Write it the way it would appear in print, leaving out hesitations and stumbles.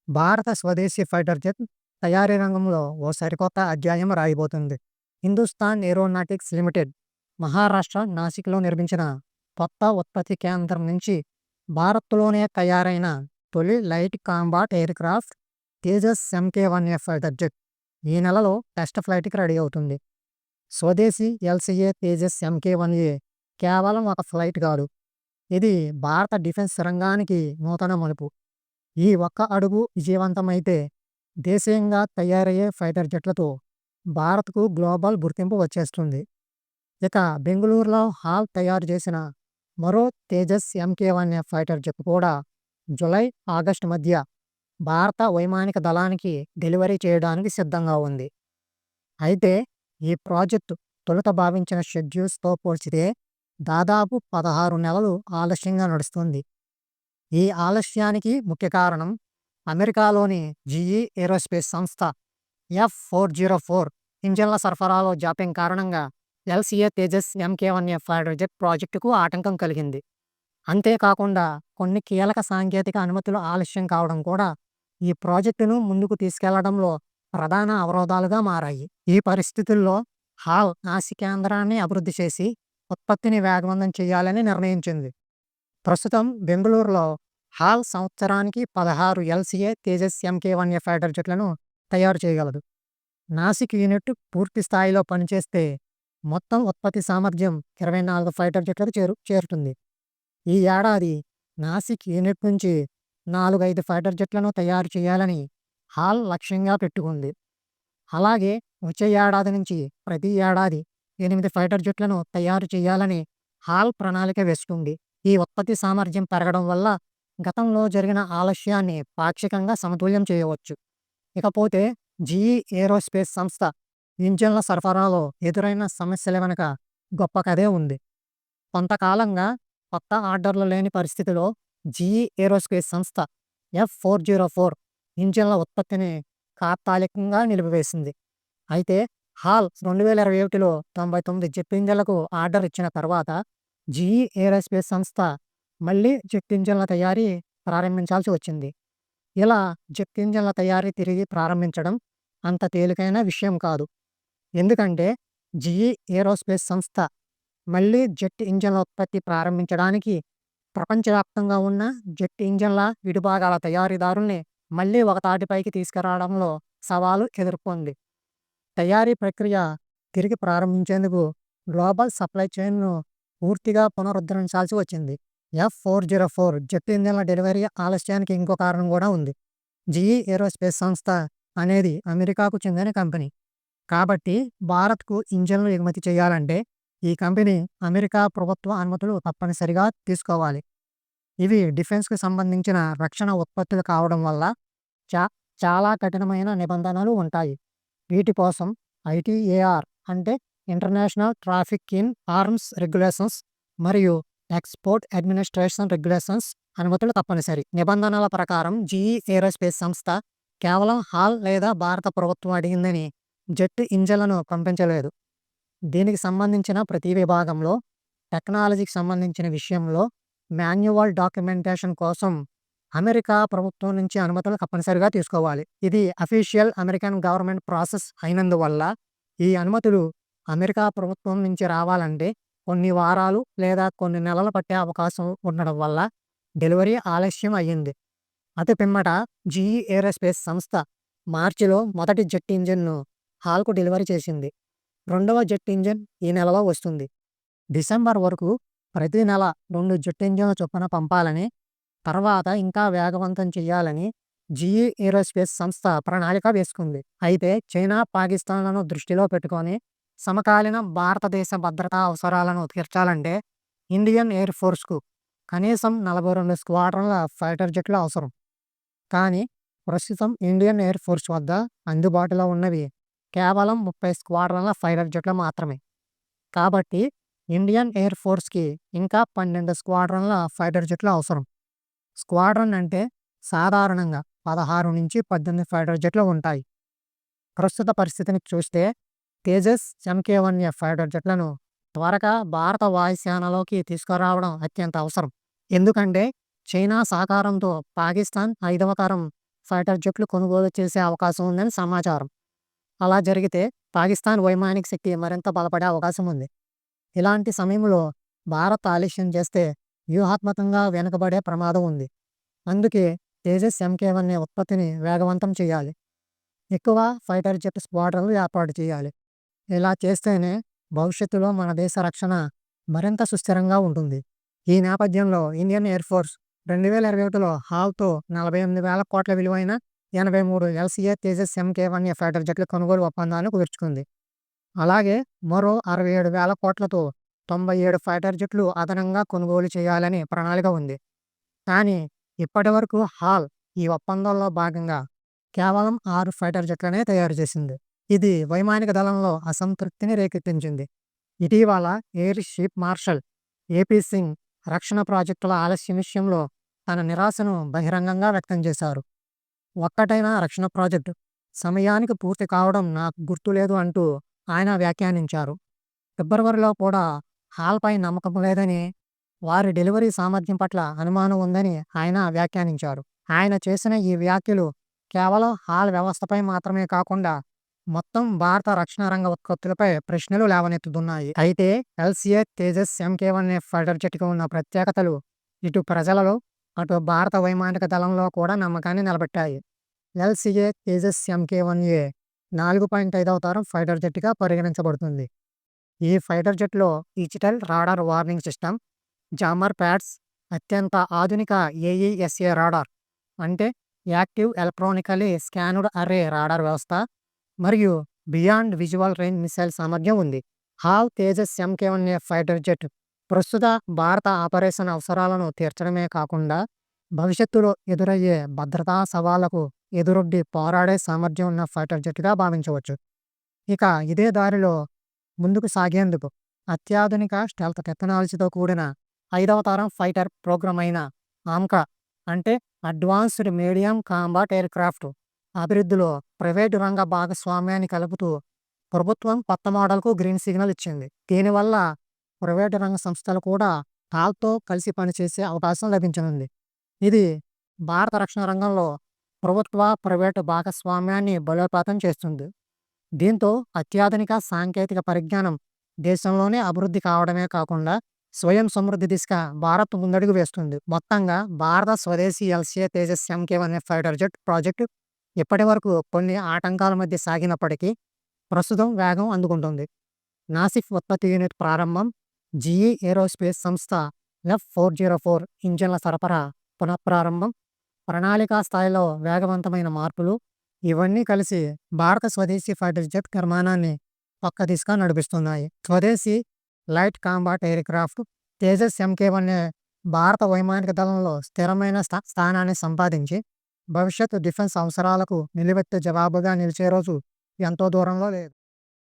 భారత స్వదేశీ fighter jet తయారీ రంగంలో ఓ సరికొత్త అధ్యాయం రాయబోతుంది. హిందుస్థాన్ ఏరోనాటిక్స్ లిమిటెడ్ మహారాష్ట్ర నాసిక్‌లో నిర్మించిన కొత్త ఉత్పత్తి కేంద్రం నుంచి భారత్‌లోనే తయారైన తొలి లైట్ కాంబాట్ ఎయిర్‌క్రాఫ్ట్ తేజస్ ఎంకే-1ఎఫ్ ఫైటర్ జెట్ ఈ నెలలో టెస్ట్ ఫ్లైట్‌కి రెడీ అవుతుంది. స్వదేశీ ఎల్‌సీఏ తేజస్ ఎంకే-1ఏ కేవలం ఒక ఫ్లైట్ కాదు. ఇది భారత డిఫెన్స్ రంగానికి నూతన మలుపు. ఈ ఒక్క అడుగు విజయవంతమైతే దేశీయంగా తయారయ్యే ఫైటర్ జెట్లతో భారత్కు గ్లోబల్ గుర్తింపు వచ్చేస్తుంది. ఇక బెంగుళూరులో హాల్ తయారు చేసిన మరో తేజస్ ఎంకే-1ఎఫ్ ఫైటర్ జెట్ కూడా జూలై, ఆగస్టు మధ్య భారత వైమానిక దళానికి డెలివరీ చేయడానికి సిద్ధంగా ఉంది. అయితే ఈ ప్రాజెక్టు తొలుత భావించిన షెడ్యూల్స్తో పోల్చితే దాదాపు 16 నెలలు ఆలస్యంగా నడుస్తుంది. ఈ ఆలస్యానికి ముఖ్య కారణం అమెరికాలోని జీఈ ఏరోస్పేస్ సంస్థ F404 ఇంజన్ల సరఫరాలో జాప్యం కారణంగా ఎల్‌సీఏ తేజస్ ఎంకే-1ఎఫ్ ఫైటర్ జెట్ ప్రాజెక్టుకు ఆటంకం కలిగింది. అంతేకాకుండా కొన్ని కీలక సాంకేతిక అనుమతులు ఆలస్యం కావడం కూడా ఈ ప్రాజెక్టును ముందుకు తీసుకెళ్లడంలో ప్రధాన అవరోధాలుగా మారాయి. ఈ పరిస్థితుల్లో హాల్ నాసి కేంద్రాన్ని అభివృద్ధి చేసి ఉత్పత్తిని వేగవంతం చేయాలని నిర్ణయించింది. ప్రస్తుతం బెంగుళూరులో హాల్ సంవత్సరానికి 16 ఎల్‌సీఏ తేజస్ ఎంకే-1ఎఫ్ ఫైటర్ జెట్లను తయారు చేయగలదు. నాసిక్ యూనిట్ పూర్తి స్థాయిలో పనిచేస్తే మొత్తం ఉత్పత్తి సామర్థ్యం 24 ఫైటర్ జెట్లకు చేరుతుంది. ఈ ఏడాది నాసిక్ యూనిట్ నుంచి 4-5 ఫైటర్ జెట్లను తయారు చేయాలని హాల్ లక్ష్యంగా పెట్టుకుంది. అలాగే వచ్చే ఏడాది నుంచి ప్రతి ఏడాది 8 ఫైటర్ జెట్లను తయారు చేయాలని హాల్ ప్రణాళిక వేస్తుంది. ఈ ఉత్పత్తి సామర్థ్యం పెరగడం వల్ల గతంలో జరిగిన ఆలస్యాన్ని పాక్షికంగా సమతుల్యం చేయవచ్చు. ఇకపోతే జీఈ ఏరోస్పేస్ సంస్థ ఇంజన్ల సరఫరాలో ఎదురైన సమస్యల వెనుక గొప్ప కథే ఉంది. కొంతకాలంగా కొత్త ఆర్డర్లు లేని పరిస్థితిలో జీఈ ఏరోస్పేస్ సంస్థ F404 ఇంజన్ల ఉత్పత్తిని తాత్కాలికంగా నిలిపివేసింది. అయితే హాల్ 2021లో 99 జెట్ ఇంజన్లకు ఆర్డర్ ఇచ్చిన తర్వాత జీఈ ఏరోస్పేస్ సంస్థ మళ్ళీ జెట్ ఇంజన్ల తయారీ ప్రారంభించాల్సి వచ్చింది. ఇలా జెట్ ఇంజన్ల తయారీ తిరిగి ప్రారంభించడం అంత తేలికైన విషయం కాదు. ఎందుకంటే జీఈ ఏరోస్పేస్ సంస్థ మళ్ళీ జెట్ ఇంజన్ల ఉత్పత్తి ప్రారంభించడానికి ప్రపంచవ్యాప్తంగా ఉన్న జెట్ ఇంజన్ల విడిభాగాల తయారీదారుల్ని మళ్ళీ ఒక తాటిపైకి తీసుకురావడంలో సవాలు ఎదుర్కొంది. తయారీ ప్రక్రియ తిరిగి ప్రారంభించేందుకు గ్లోబల్ సప్లై చైన్ను పూర్తిగా పునరుద్ధరించాల్సి వచ్చింది. F404 జెట్ ఇంజన్ల డెలివరీ ఆలస్యానికి ఇంకో కారణం కూడా ఉంది. జీఈ ఏరోస్పేస్ సంస్థ అనేది అమెరికాకు చెందిన కంపెనీ. కాబట్టి భారత్కు ఇంజన్లు ఎగుమతి చేయాలంటే ఈ కంపెనీ అమెరికా ప్రభుత్వ అనుమతులు తప్పనిసరిగా తీసుకోవాలి. ఇవి డిఫెన్స్కు సంబంధించిన రక్షణ ఉత్పత్తులు కావడం వల్ల చాలా కఠినమైన నిబంధనలు ఉంటాయి. వీటి కోసం ఐటీఏఆర్ అంటే international traffic in arms regulations మరియు ఎక్స్పోర్ట్ అడ్మినిస్ట్రేషన్ రెగ్యులేషన్స్ అనుమతులు తప్పనిసరి. నిబంధనల ప్రకారం జీఈ ఏరోస్పేస్ సంస్థ కేవలం హాల్ లేదా భారత ప్రభుత్వం అడిగిందని జెట్ ఇంజన్లను పంపించలేదు. దీనికి సంబంధించిన ప్రతి విభాగంలో టెక్నాలజీకి సంబంధించిన విషయంలో మాన్యువల్ డాక్యుమెంటేషన్ కోసం అమెరికా ప్రభుత్వం నుంచి అనుమతులు తప్పనిసరిగా తీసుకోవాలి. ఇది అఫీషియల్ అమెరికన్ గవర్నమెంట్ ప్రాసెస్ అయినందువల్ల ఈ అనుమతులు అమెరికా ప్రభుత్వం నుంచి రావాలంటే కొన్ని వారాలు లేదా కొన్ని నెలలు పట్టే అవకాశం ఉండడం వల్ల డెలివరీ ఆలస్యం అయ్యింది. అతి పిమ్మట జీఈ ఏరోస్పేస్ సంస్థ మార్చిలో మొదటి జెట్ ఇంజిన్ను హాల్కు డెలివరీ చేసింది. రెండవ జెట్ ఇంజిన్ ఈ నెలలో వస్తుంది. డిసెంబర్ వరకు ప్రతి నెల 2 జెట్ ఇంజిన్ల చొప్పున పంపాలని, తర్వాత ఇంకా వేగవంతం చేయాలని జీఈ ఏరోస్పేస్ సంస్థ ప్రణాళిక వేసుకుంది. అయితే చైనా, పాకిస్తాన్లను దృష్టిలో పెట్టుకొని సమకాలీన భారతదేశ భద్రతా అవసరాలను తీర్చాలంటే ఇండియన్ ఎయిర్ ఫోర్స్కు కనీసం 42 స్క్వాడ్రన్ల ఫైటర్ జెట్లు అవసరం. కానీ ప్రస్తుతం ఇండియన్ ఎయిర్ ఫోర్స్ వద్ద అందుబాటులో ఉన్నవి కేవలం 30 స్క్వాడ్రన్ల ఫైటర్ జెట్లు మాత్రమే. కాబట్టి ఇండియన్ ఎయిర్ ఫోర్స్కి ఇంకా 12 స్క్వాడ్రన్ల ఫైటర్ జెట్లు అవసరం. స్క్వాడ్రన్ అంటే సాధారణంగా 16 నుంచి 18 ఫైటర్ జెట్లు ఉంటాయి. ప్రస్తుత పరిస్థితిని చూస్తే తేజస్ ఎంకే-1ఎఫ్ ఫైటర్ జెట్లను త్వరగా భారత వాయుసేనలోకి తీసుకురావడం అత్యంత అవసరం. ఎందుకంటే చైనా సహకారంతో పాకిస్తాన్ 5వ తరం ఫైటర్ జెట్లు కొనుగోలు చేసే అవకాశం ఉందని సమాచారం. అలా జరిగితే పాకిస్తాన్ వైమానిక శక్తి మరింత బలపడే అవకాశం ఉంది. ఇలాంటి సమయంలో భారత్ ఆలస్యం చేస్తే వ్యూహాత్మకంగా వెనుకబడే ప్రమాదం ఉంది. అందుకే తేజస్ MK1 ఉత్పత్తిని వేగవంతం చేయాలి. ఎక్కువ ఫైటర్ జెట్ స్క్వాడ్రన్లు ఏర్పాటు చేయాలి. ఇలా చేస్తేనే భవిష్యత్తులో మన దేశ రక్షణ మరింత సుస్థిరంగా ఉంటుంది. ఈ నేపథ్యంలో ఇండియన్ ఎయిర్ ఫోర్స్ 2021లో హాల్తో 48,000 కోట్ల విలువైన 83 LCA తేజస్ MK1 ఫైటర్ జెట్ల కొనుగోలు ఒప్పందాన్ని కుదుర్చుకుంది. అలాగే మరో 67,000 కోట్లతో 97 ఫైటర్ జెట్లు అదనంగా కొనుగోలు చేయాలని ప్రణాళిక ఉంది. కానీ ఇప్పటివరకు హాల్ ఈ ఒప్పందంలో భాగంగా కేవలం 6 ఫైటర్ జెట్లనే తయారు చేసింది. ఇది వైమానిక దళంలో అసంతృప్తిని రేకెత్తించింది. ఇటీవల air chief marshal AP Singh రక్షణ ప్రాజెక్టుల ఆలస్యం విషయంలో తన నిరాశను బహిరంగంగా వ్యక్తం చేశారు. ఒక్కటైనా రక్షణ ప్రాజెక్టు సమయానికి పూర్తి కావడం నాకు గుర్తులేదు అంటూ ఆయన వ్యాఖ్యానించారు. ఫిబ్రవరిలో కూడా హాల్పై నమ్మకం లేదని, వారి డెలివరీ సామర్థ్యం పట్ల అనుమానం ఉందని ఆయన వ్యాఖ్యానించారు. ఆయన చేసిన ఈ వ్యాఖ్యలు కేవలం హాల్ వ్యవస్థపై మాత్రమే కాకుండా మొత్తం భారత రక్షణ రంగ ఉత్పత్తులపై ప్రశ్నలు లేవనెత్తుతున్నాయి. అయితే LCA తేజస్ MK1 ఫైటర్ జెట్కి ఉన్న ప్రత్యేకతలు ఇటు ప్రజలలో అటు భారత వైమానిక దళంలో కూడా నమ్మకాన్ని నిలబెట్టాయి. LCA తేజస్ MK1A 4.5వ తరం ఫైటర్ జెట్గా పరిగణించబడుతుంది. ఈ ఫైటర్ జెట్లో digital radar warning system, jammer pods, అత్యంత ఆధునిక AESA రాడార్ అంటే active electronically scanned array radar వ్యవస్థ మరియు బియాండ్ విజువల్ రేంజ్ మిసైల్ సామర్థ్యం ఉంది. Hall Tejas MK1 fighter jet ప్రస్తుత భారత ఆపరేషన్ అవసరాలను తీర్చడమే కాకుండా భవిష్యత్తులో ఎదురయ్యే భద్రతా సవాళ్లకు ఎదురొడ్డి పోరాడే సామర్థ్యం ఉన్న ఫైటర్ జెట్గా భావించవచ్చు. ఇక ఇదే దారిలో ముందుకు సాగేందుకు అత్యాధునిక స్టెల్త్ టెక్నాలజీతో కూడిన 5వ తరం ఫైటర్ ప్రోగ్రామ్ అయిన ఆమ్కా అంటే advanced medium combat aircraft అభివృద్ధిలో ప్రైవేటు రంగ భాగస్వామ్యాన్ని కలుపుతూ ప్రభుత్వం కొత్త మోడల్కు గ్రీన్ సిగ్నల్ ఇచ్చింది. దీనివల్ల ప్రైవేటు రంగ సంస్థలు కూడా హాల్తో కలిసి పనిచేసే అవకాశం లభించనుంది. ఇది భారత రక్షణ రంగంలో ప్రభుత్వ ప్రైవేటు భాగస్వామ్యాన్ని బలోపేతం చేస్తుంది. దీంతో అత్యాధునిక సాంకేతిక పరిజ్ఞానం దేశంలోనే అభివృద్ధి కావడమే కాకుండా స్వయం సమృద్ధి దిశగా భారత్ ముందడుగు వేస్తుంది. మొత్తంగా భారత స్వదేశీ LCA Tejas MK1 fighter jet project ఇప్పటి వరకు కొన్ని ఆటంకాల మధ్య సాగినప్పటికీ ప్రస్తుతం వేగం అందుకుంటుంది. నాసిక్ ఉత్పత్తి యూనిట్ ప్రారంభం, GE ఏరోస్పేస్ సంస్థ F404 ఇంజన్ల సరఫరా పునఃప్రారంభం, ప్రణాళికా స్థాయిలో వేగవంతమైన మార్పులు ఇవన్నీ కలిసి భారత స్వదేశీ ఫైటర్ జెట్ నిర్మాణాన్ని పక్క దిశగా నడిపిస్తున్నాయి. స్వదేశీ light combat aircraft Tejas MK1 భారత వైమానిక దళంలో స్థిరమైన స్థానాన్ని సంపాదించి భవిష్యత్తు డిఫెన్స్ అవసరాలకు నిలువెత్తు జవాబుగా నిలిచే రోజు ఎంతో దూరంలో లేదు.